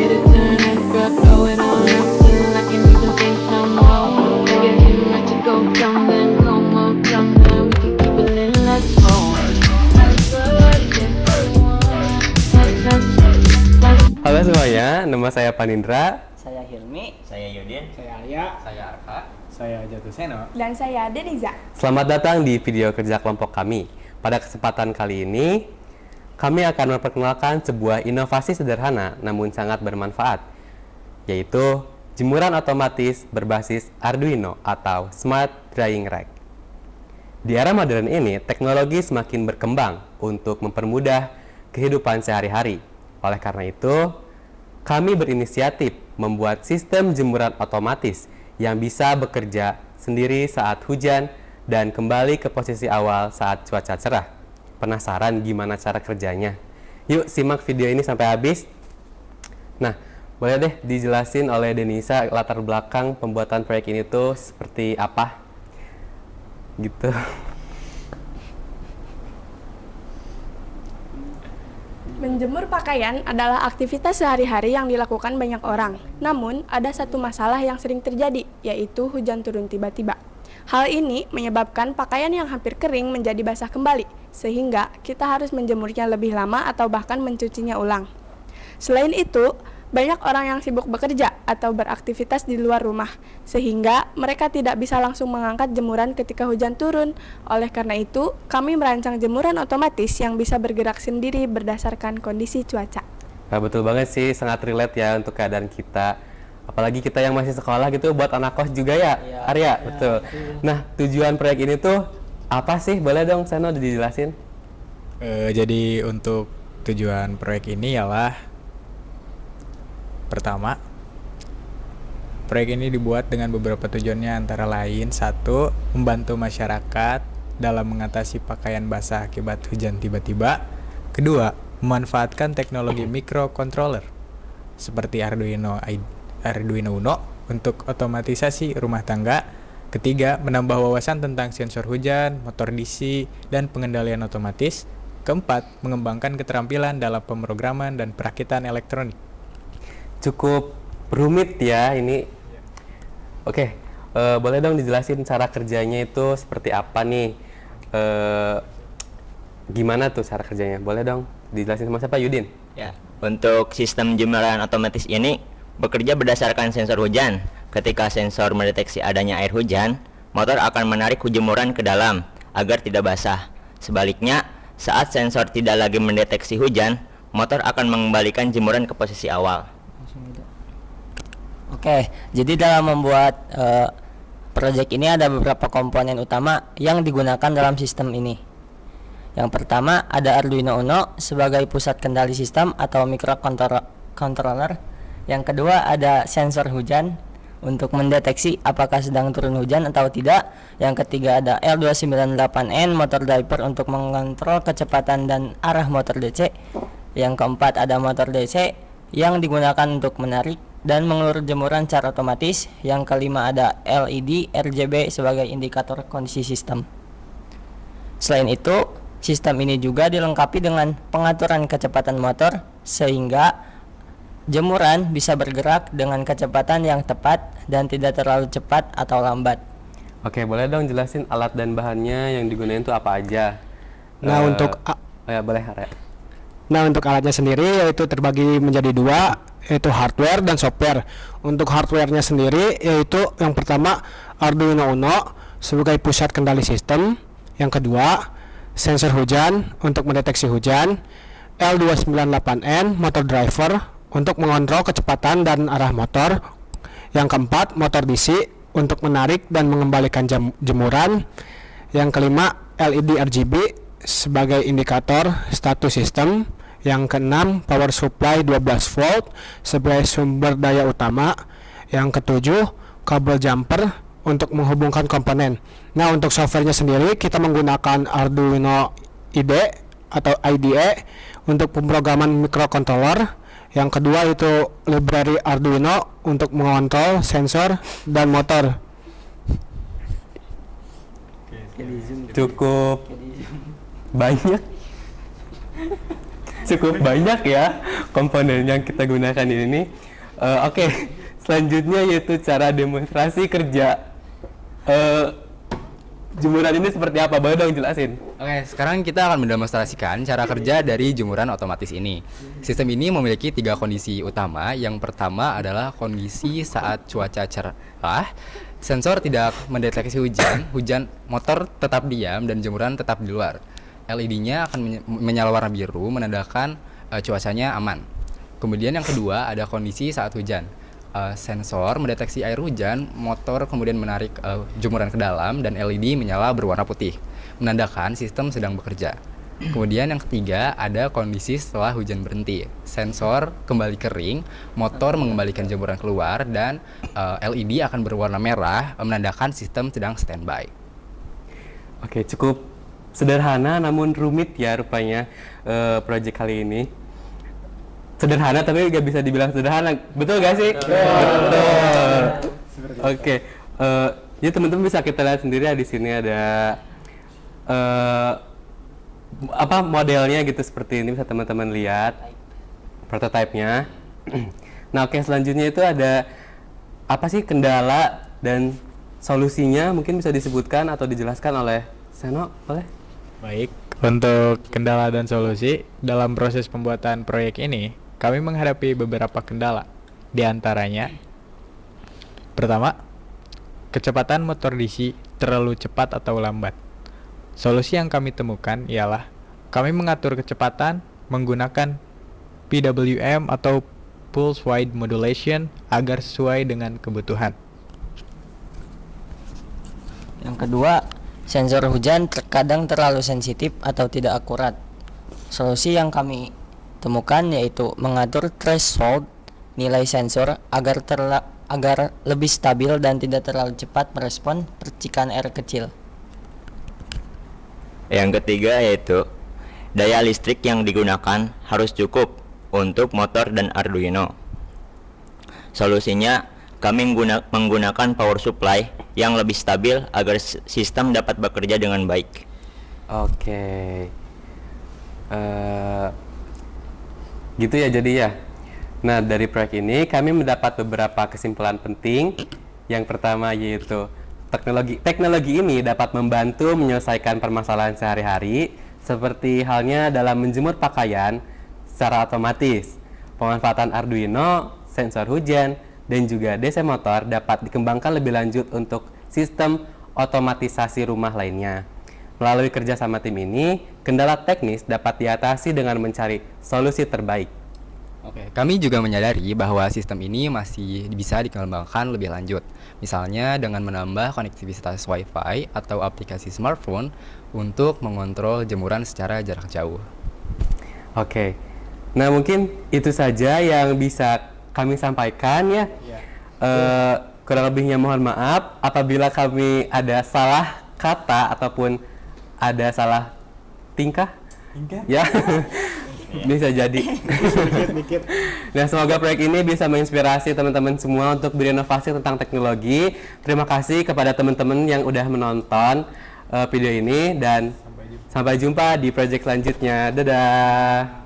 Halo semuanya, nama saya Panindra. Saya Hilmi. Saya Yudin. Saya Arya. Saya Arka. Saya Jatuseno. Dan saya Deniza. Selamat datang di video kerja kelompok kami. Pada kesempatan kali ini, kami akan memperkenalkan sebuah inovasi sederhana namun sangat bermanfaat, yaitu jemuran otomatis berbasis Arduino atau Smart Drying Rack. Di era modern ini, teknologi semakin berkembang untuk mempermudah kehidupan sehari-hari. Oleh karena itu, kami berinisiatif membuat sistem jemuran otomatis yang bisa bekerja sendiri saat hujan dan kembali ke posisi awal saat cuaca cerah. Penasaran gimana cara kerjanya? Yuk simak video ini sampai habis. Nah, boleh deh dijelasin oleh Denisa latar belakang pembuatan proyek ini tuh seperti apa? Gitu. Menjemur pakaian adalah aktivitas sehari-hari yang dilakukan banyak orang. Namun, ada satu masalah yang sering terjadi, yaitu hujan turun tiba-tiba. Hal ini menyebabkan pakaian yang hampir kering menjadi basah kembali, sehingga kita harus menjemurnya lebih lama atau bahkan mencucinya ulang. Selain itu, banyak orang yang sibuk bekerja atau beraktivitas di luar rumah, sehingga mereka tidak bisa langsung mengangkat jemuran ketika hujan turun. Oleh karena itu, kami merancang jemuran otomatis yang bisa bergerak sendiri berdasarkan kondisi cuaca. Nah, betul banget sih, sangat relate ya untuk keadaan kita. Apalagi kita yang masih sekolah gitu, buat anak kos juga ya, Arya, betul. Nah, tujuan proyek ini tuh apa sih? Boleh dong, Seno dijelasin? Jadi untuk tujuan proyek ini ialah pertama, proyek ini dibuat dengan beberapa tujuannya, antara lain: satu, membantu masyarakat dalam mengatasi pakaian basah akibat hujan tiba-tiba. Kedua, memanfaatkan teknologi microcontroller seperti Arduino Uno untuk otomatisasi rumah tangga. Ketiga, menambah wawasan tentang sensor hujan, motor DC, dan pengendalian otomatis. Keempat, mengembangkan keterampilan dalam pemrograman dan perakitan elektronik. Cukup rumit ya ini. Oke, boleh dong dijelasin cara kerjanya itu seperti apa nih? Gimana tuh cara kerjanya? Boleh dong dijelasin sama siapa, Yudin? Ya, untuk sistem jemuran otomatis ini bekerja berdasarkan sensor hujan. Ketika sensor mendeteksi adanya air hujan, motor akan menarik jemuran ke dalam agar tidak basah. Sebaliknya, saat sensor tidak lagi mendeteksi hujan, motor akan mengembalikan jemuran ke posisi awal. Oke, jadi dalam membuat proyek ini ada beberapa komponen utama yang digunakan dalam sistem ini. Yang pertama ada Arduino Uno sebagai pusat kendali sistem atau microcontroller. Yang kedua ada sensor hujan untuk mendeteksi apakah sedang turun hujan atau tidak. Yang ketiga ada L298N motor driver untuk mengontrol kecepatan dan arah motor DC. Yang keempat ada motor DC yang digunakan untuk menarik dan mengulur jemuran secara otomatis. Yang kelima ada LED RGB sebagai indikator kondisi sistem. Selain itu, sistem ini juga dilengkapi dengan pengaturan kecepatan motor sehingga jemuran bisa bergerak dengan kecepatan yang tepat dan tidak terlalu cepat atau lambat. Oke, boleh dong jelasin alat dan bahannya yang digunakan itu apa aja? Nah, boleh, Arya. Nah, untuk alatnya sendiri yaitu terbagi menjadi dua, yaitu hardware dan software. Untuk hardware-nya sendiri yaitu yang pertama Arduino Uno sebagai pusat kendali sistem. Yang kedua, sensor hujan untuk mendeteksi hujan. L298N motor driver untuk mengontrol kecepatan dan arah motor. Yang keempat, motor DC untuk menarik dan mengembalikan jemuran. Yang kelima, LED RGB sebagai indikator status sistem. Yang keenam, power supply 12 volt sebagai sumber daya utama. Yang ketujuh, kabel jumper untuk menghubungkan komponen. Nah, untuk softwarenya sendiri kita menggunakan Arduino IDE atau IDE untuk pemrograman microcontroller. Yang kedua itu library Arduino untuk mengontrol sensor dan motor. Cukup banyak cukup banyak ya komponen yang kita gunakan ini. Oke, selanjutnya yaitu cara demonstrasi kerja. Jemuran ini seperti apa? Boleh dong jelasin? Oke, sekarang kita akan mendemonstrasikan cara kerja dari jemuran otomatis ini. Sistem ini memiliki 3 kondisi utama. Yang pertama adalah kondisi saat cuaca cerah, sensor tidak mendeteksi hujan motor tetap diam dan jemuran tetap di luar. LED-nya akan menyala warna biru menandakan cuacanya aman. Kemudian yang kedua ada kondisi saat hujan. Sensor mendeteksi air hujan, motor kemudian menarik jemuran ke dalam dan LED menyala berwarna putih, menandakan sistem sedang bekerja. Kemudian yang ketiga ada kondisi setelah hujan berhenti. Sensor kembali kering, motor mengembalikan jemuran keluar dan LED akan berwarna merah menandakan sistem sedang standby. Oke, cukup sederhana namun rumit ya rupanya proyek kali ini. Sederhana tapi nggak bisa dibilang sederhana, betul gak sih? Betul. Oke, jadi teman-teman bisa kita lihat sendiri ya, di sini ada apa modelnya gitu seperti ini, bisa teman-teman lihat prototipe-nya. Nah, oke, selanjutnya itu ada apa sih kendala dan solusinya, mungkin bisa disebutkan atau dijelaskan oleh Seno, boleh? Baik, untuk kendala dan solusi dalam proses pembuatan proyek ini, kami menghadapi beberapa kendala. Di antaranya, pertama, kecepatan motor DC terlalu cepat atau lambat. Solusi yang kami temukan ialah kami mengatur kecepatan menggunakan PWM atau Pulse Width Modulation agar sesuai dengan kebutuhan. Yang kedua, sensor hujan terkadang terlalu sensitif atau tidak akurat. Solusi yang kami temukan yaitu mengatur threshold nilai sensor agar lebih stabil dan tidak terlalu cepat merespon percikan air kecil. Yang ketiga yaitu daya listrik yang digunakan harus cukup untuk motor dan Arduino. Solusinya kami menggunakan power supply yang lebih stabil agar sistem dapat bekerja dengan baik. Oke. Gitu ya jadi ya. Nah, dari proyek ini kami mendapat beberapa kesimpulan penting. Yang pertama yaitu teknologi ini dapat membantu menyelesaikan permasalahan sehari-hari seperti halnya dalam menjemur pakaian secara otomatis. Pemanfaatan Arduino, sensor hujan, dan juga DC motor dapat dikembangkan lebih lanjut untuk sistem otomatisasi rumah lainnya. Melalui kerjasama tim ini, kendala teknis dapat diatasi dengan mencari solusi terbaik. Oke, kami juga menyadari bahwa sistem ini masih bisa dikembangkan lebih lanjut. Misalnya dengan menambah konektivitas Wi-Fi atau aplikasi smartphone untuk mengontrol jemuran secara jarak jauh. Oke, nah mungkin itu saja yang bisa kami sampaikan ya. Kurang lebihnya mohon maaf apabila kami ada salah kata ataupun ada salah tingkah? Ya, bisa jadi. Nah, semoga proyek ini bisa menginspirasi teman-teman semua untuk berinovasi tentang teknologi. Terima kasih kepada teman-teman yang udah menonton video ini dan sampai jumpa di proyek selanjutnya. Dadah.